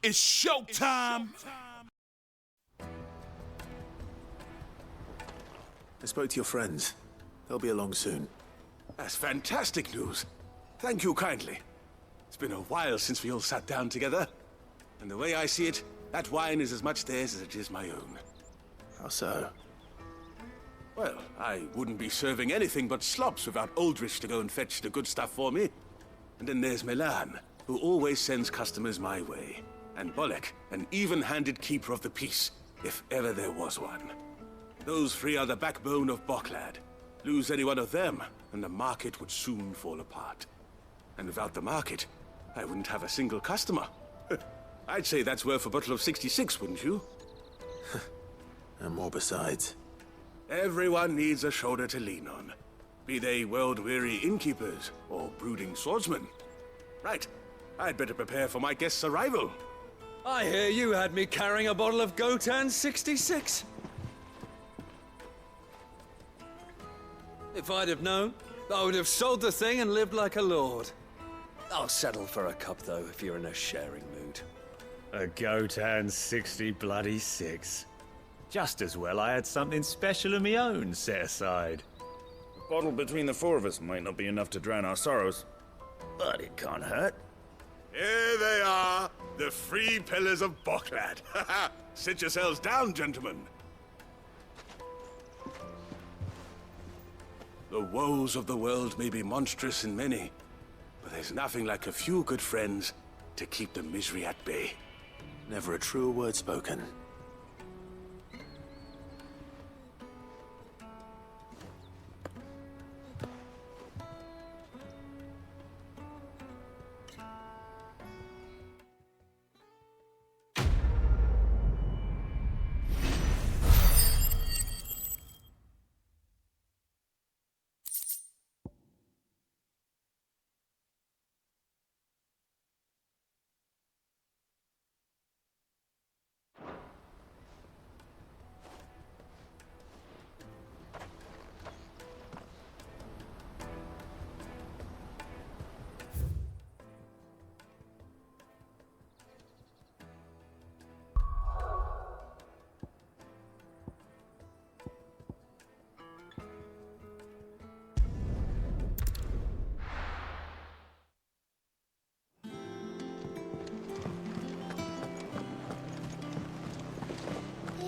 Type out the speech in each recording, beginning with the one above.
It's showtime! I spoke to your friends. They'll be along soon. That's fantastic news. Thank you kindly. It's been a while since we all sat down together. And the way I see it, that wine is as much theirs as it is my own. How so? Well, I wouldn't be serving anything but slops without Aldrich to go and fetch the good stuff for me. And then there's Milan, who always sends customers my way. And Bolek, an even-handed keeper of the peace, if ever there was one. Those three are the backbone of Boklad. Lose any one of them, and the market would soon fall apart. And without the market, I wouldn't have a single customer. I'd say that's worth a bottle of 66, wouldn't you? And more besides. Everyone needs a shoulder to lean on. Be they world-weary innkeepers or brooding swordsmen. Right, I'd better prepare for my guest's arrival. I hear you had me carrying a bottle of Gotan 66. If I'd have known, I would have sold the thing and lived like a lord. I'll settle for a cup, though, if you're in a sharing mood. A Gotan 60 bloody 6. Just as well I had something special of my own set aside. A bottle between the four of us might not be enough to drown our sorrows, but it can't hurt. Here they are, the three pillars of Boklad. Sit yourselves down, gentlemen. The woes of the world may be monstrous and many, but there's nothing like a few good friends to keep the misery at bay. Never a truer word spoken.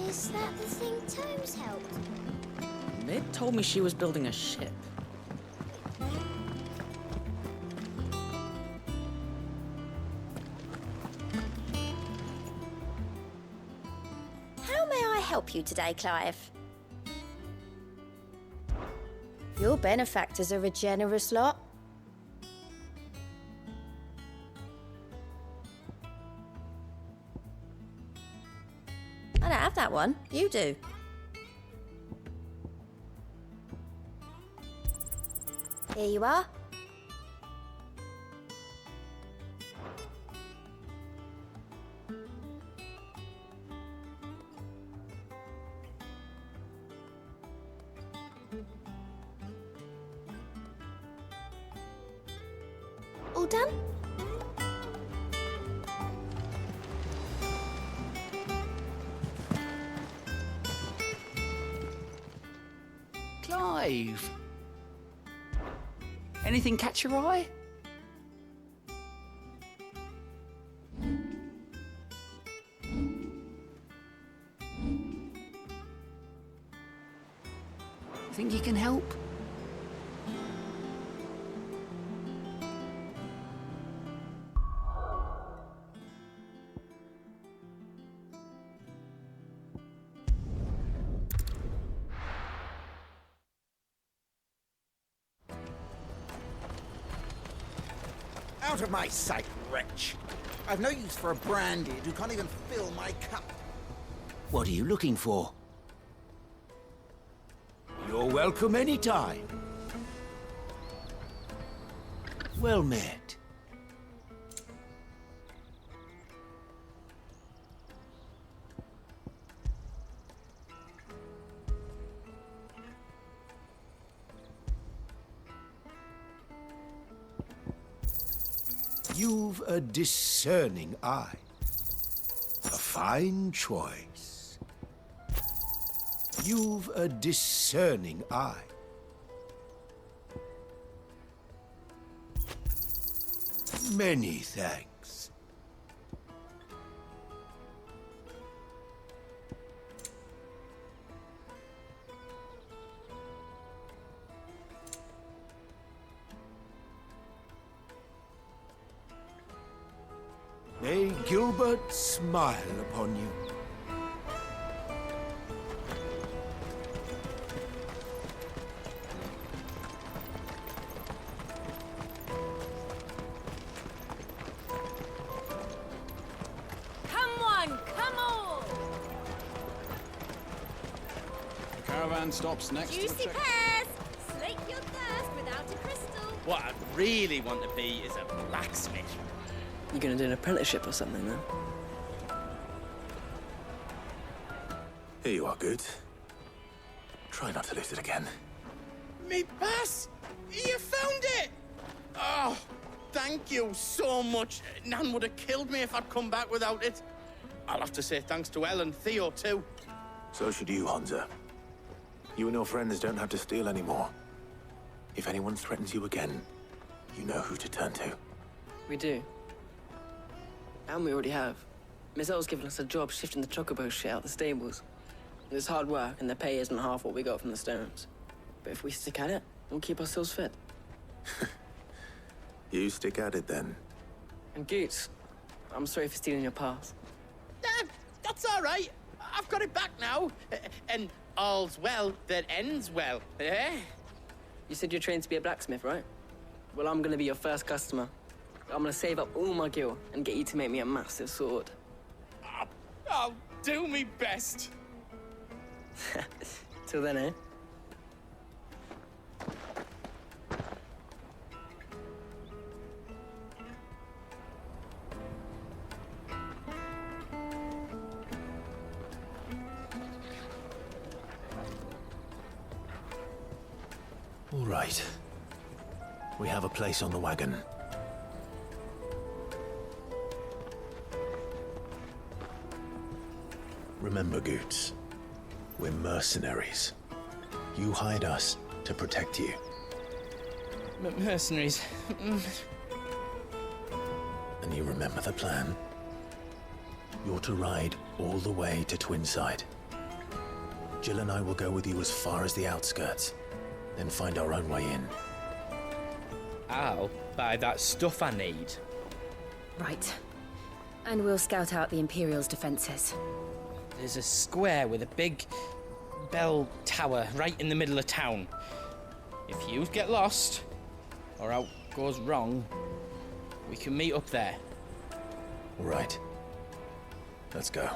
Is that the thing Tomes helped? Mid told me she was building a ship. How may I help you today, Clive? Your benefactors are a generous lot. I don't have that one. You do. Here you are. All done? Clive! Anything catch your eye? Think you can help? Out of my sight, wretch! I've no use for a brandy who can't even fill my cup. What are you looking for? You're welcome anytime. Well met. You've a discerning eye. fine choice. You've a discerning eye. Many thanks. May Gilbert smile upon you. Come on, come on! The caravan stops next to the Juicy check. pears! Slake your thirst without a crystal. What I'd really want to be is a blacksmith. You gonna do an apprenticeship or something then? Here you are, Good. Try not to lose it again. Me bass! You found it! Oh, thank you so much. Nan would have killed me if I'd come back without it. I'll have to say thanks to Elle and Theo, too. So should you, Hansa. You and your friends don't have to steal anymore. If anyone threatens you again, you know who to turn to. We do. And we already have. Miss Elle's given us a job shifting the chocobo shit out the stables. It's hard work, and the pay isn't half what we got from the Stones. But if we stick at it, we'll keep ourselves fit. You stick at it, then. And Goots, I'm sorry for stealing your pass. That's all right. I've got it back now. And all's well that ends well, eh? You said you're trained to be a blacksmith, right? Well, I'm gonna be your first customer. I'm gonna save up all my gil and get you to make me a massive sword. I'll do me best. Till then, eh? All right. We have a place on the wagon. Remember, Goots, we're mercenaries. You hired us to protect you. Mercenaries. And you remember the plan? You're to ride all the way to Twinside. Jill and I will go with you as far as the outskirts, then find our own way in. I'll buy that stuff I need. Right. And we'll scout out the Imperial's defenses. There's a square with a big bell tower right in the middle of town. If you get lost, or out goes wrong, we can meet up there. All right. Let's go.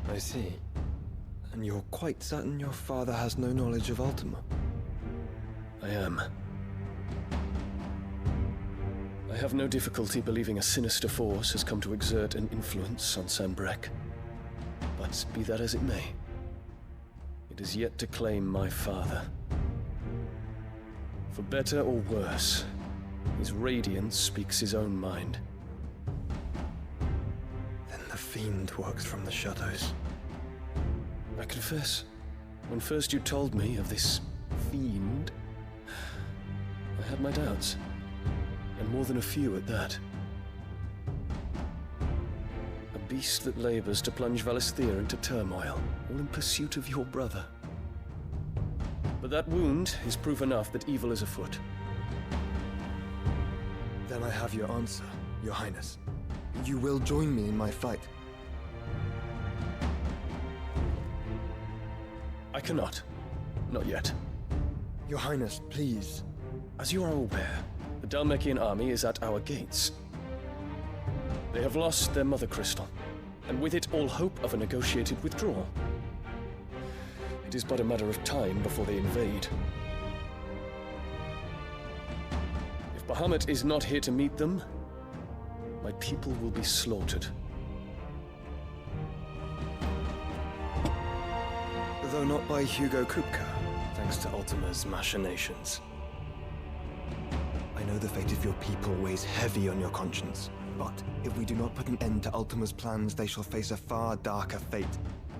I see. And you're quite certain your father has no knowledge of Ultima? I am. I have no difficulty believing a sinister force has come to exert an influence on Sanbreque. But be that as it may, it is yet to claim my father. For better or worse, his radiance speaks his own mind. Then the Fiend works from the shadows. I confess, when first you told me of this fiend, I had my doubts, and more than a few at that. A beast that labors to plunge Valisthea into turmoil, all in pursuit of your brother. But that wound is proof enough that evil is afoot. Then I have your answer, Your Highness. You will join me in my fight. I cannot. Not yet. Your Highness, please. As you are aware, the Dhalmekian army is at our gates. They have lost their mother crystal, and with it all hope of a negotiated withdrawal. It is but a matter of time before they invade. If Bahamut is not here to meet them, my people will be slaughtered. Though not by Hugo Kupka, thanks to Ultima's machinations. I know the fate of your people weighs heavy on your conscience, but if we do not put an end to Ultima's plans, they shall face a far darker fate.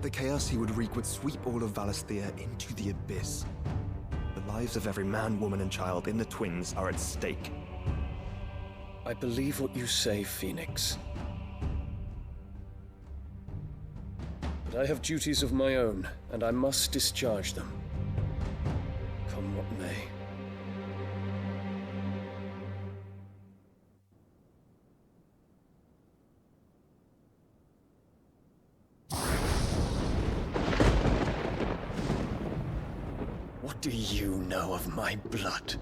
The chaos he would wreak would sweep all of Valisthea into the abyss. The lives of every man, woman, and child in the Twins are at stake. I believe what you say, Phoenix. But I have duties of my own, and I must discharge them. Come what may. What do you know of my blood?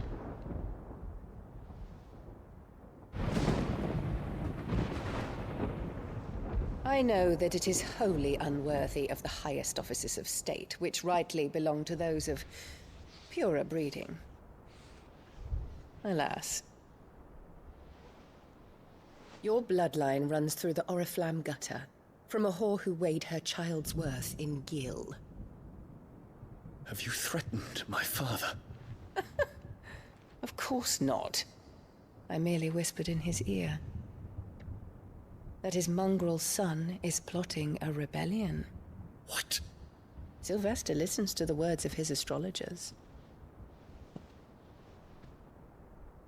I know that it is wholly unworthy of the highest offices of state, which rightly belong to those of purer breeding. Alas. Your bloodline runs through the Oriflamme gutter, from a whore who weighed her child's worth in gill. Have you threatened my father? Of course not. I merely whispered in his ear that his mongrel son is plotting a rebellion. What? Sylvester listens to the words of his astrologers.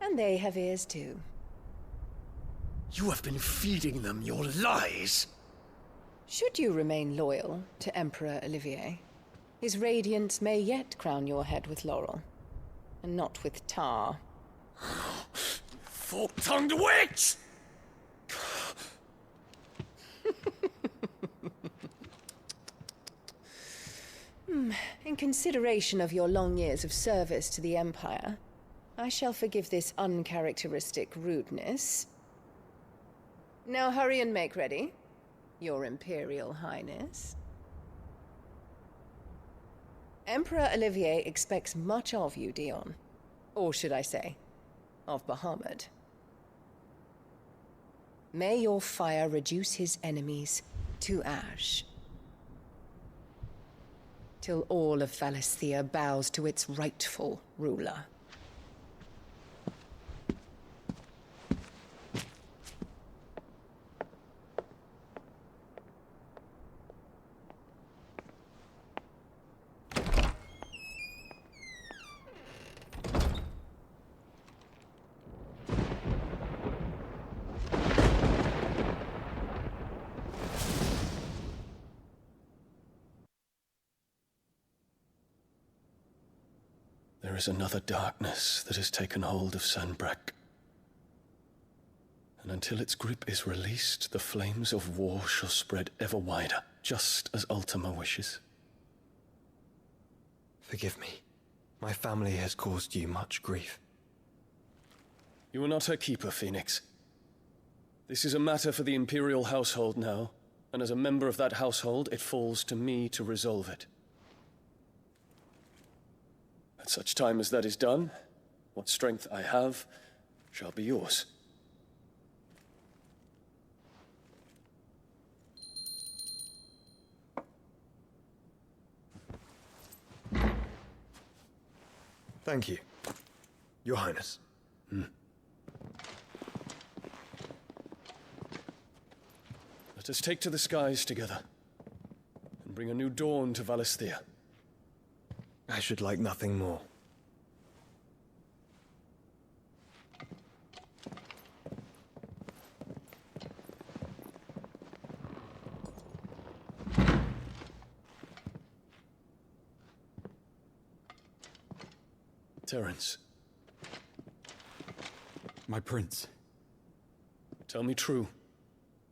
And they have ears too. You have been feeding them your lies! Should you remain loyal to Emperor Olivier, his radiance may yet crown your head with laurel, and not with tar. Fork-tongued witch! In consideration of your long years of service to the Empire, I shall forgive this uncharacteristic rudeness. Now hurry and make ready, Your Imperial Highness. Emperor Olivier expects much of you, Dion. Or should I say, of Bahamut. May your fire reduce his enemies to ash, till all of Valisthea bows to its rightful ruler. There is another darkness that has taken hold of Sanbreque. And until its grip is released, the flames of war shall spread ever wider, just as Ultima wishes. Forgive me. My family has caused you much grief. You are not her keeper, Phoenix. This is a matter for the Imperial household now, and as a member of that household, it falls to me to resolve it. At such time as that is done, what strength I have shall be yours. Thank you, Your Highness. Let us take to the skies together, and bring a new dawn to Valisthea. I should like nothing more. Terence. My prince. Tell me true.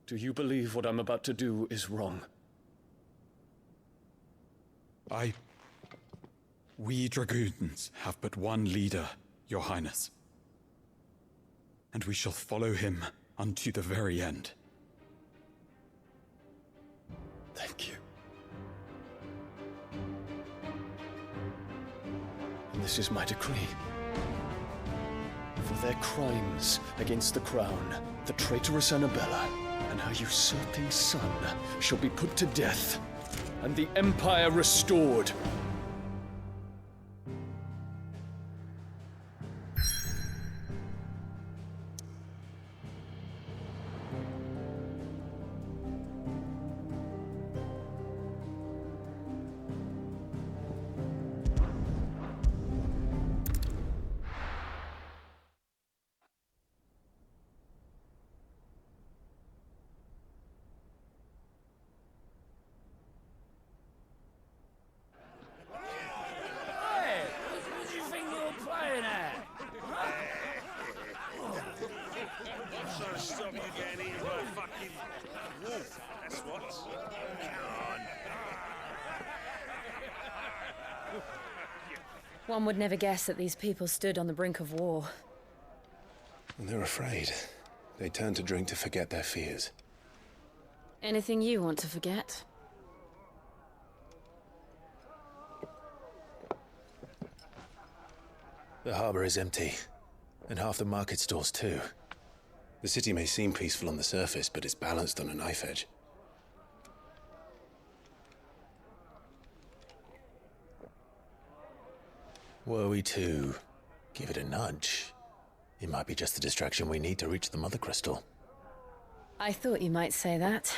Do you believe what I'm about to do is wrong? We dragoons have but one leader, Your Highness. And we shall follow him unto the very end. Thank you. And this is my decree. For their crimes against the crown, the traitorous Annabella and her usurping son shall be put to death, and the Empire restored. One would never guess that these people stood on the brink of war. And they're afraid. They turn to drink to forget their fears. Anything you want to forget? The harbor is empty, and half the market stalls too. The city may seem peaceful on the surface, but it's balanced on a knife edge. Were we to give it a nudge, it might be just the distraction we need to reach the Mother Crystal. I thought you might say that.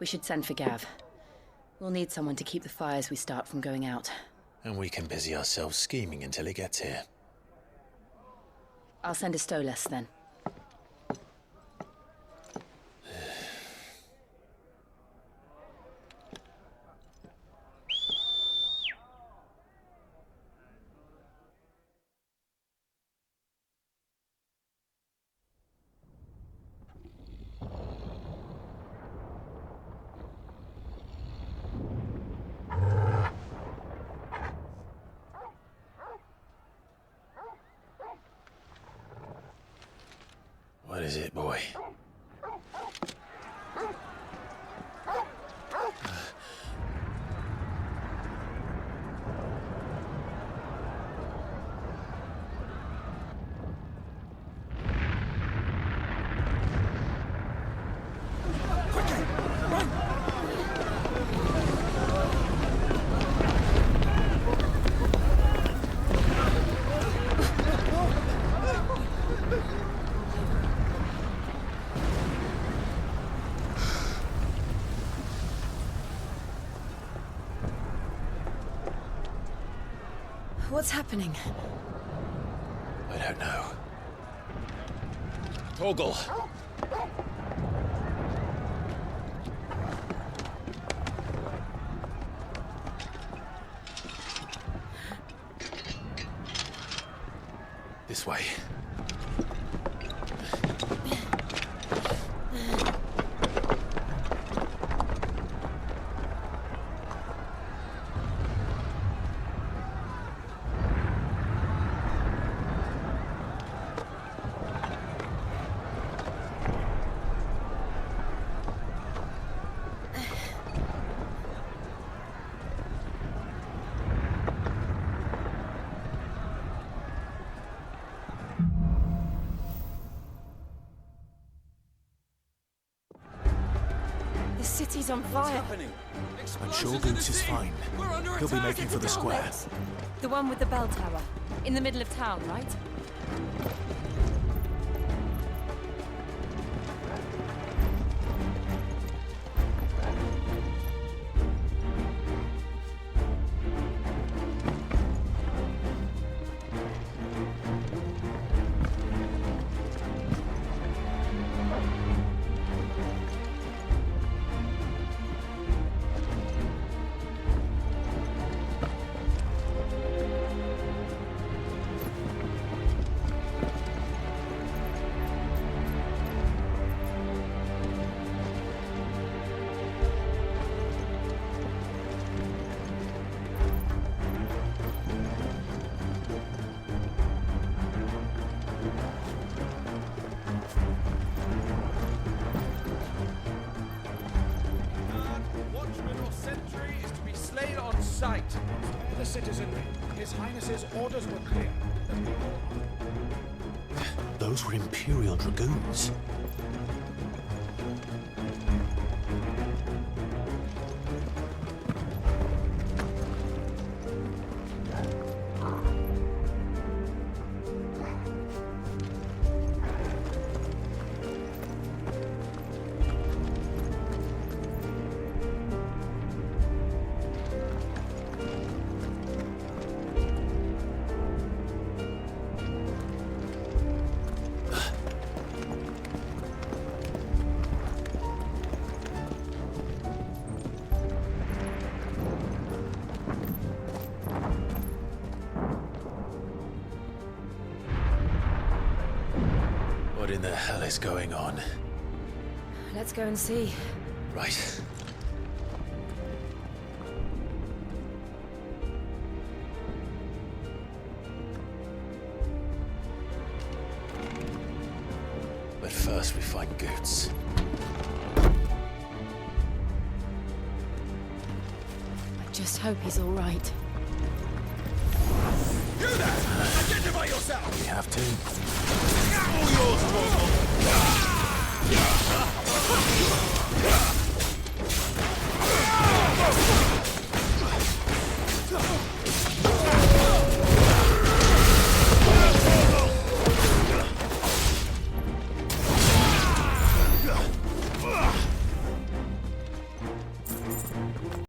We should send for Gav. We'll need someone to keep the fires we start from going out. And we can busy ourselves scheming until he gets here. I'll send a Stolas then. What is it, boy? What's happening? I don't know. Torgal! This way. The city's on fire. I'm sure Boots is fine. He'll be making for the square. The one with the bell tower. In the middle of town, right? citizenry. His Highness's orders were clear. Those were Imperial Dragoons. What in the hell is going on? Let's go and see. Right. But first we find Goots. I just hope he's all right. You there! Identify yourself! We have to.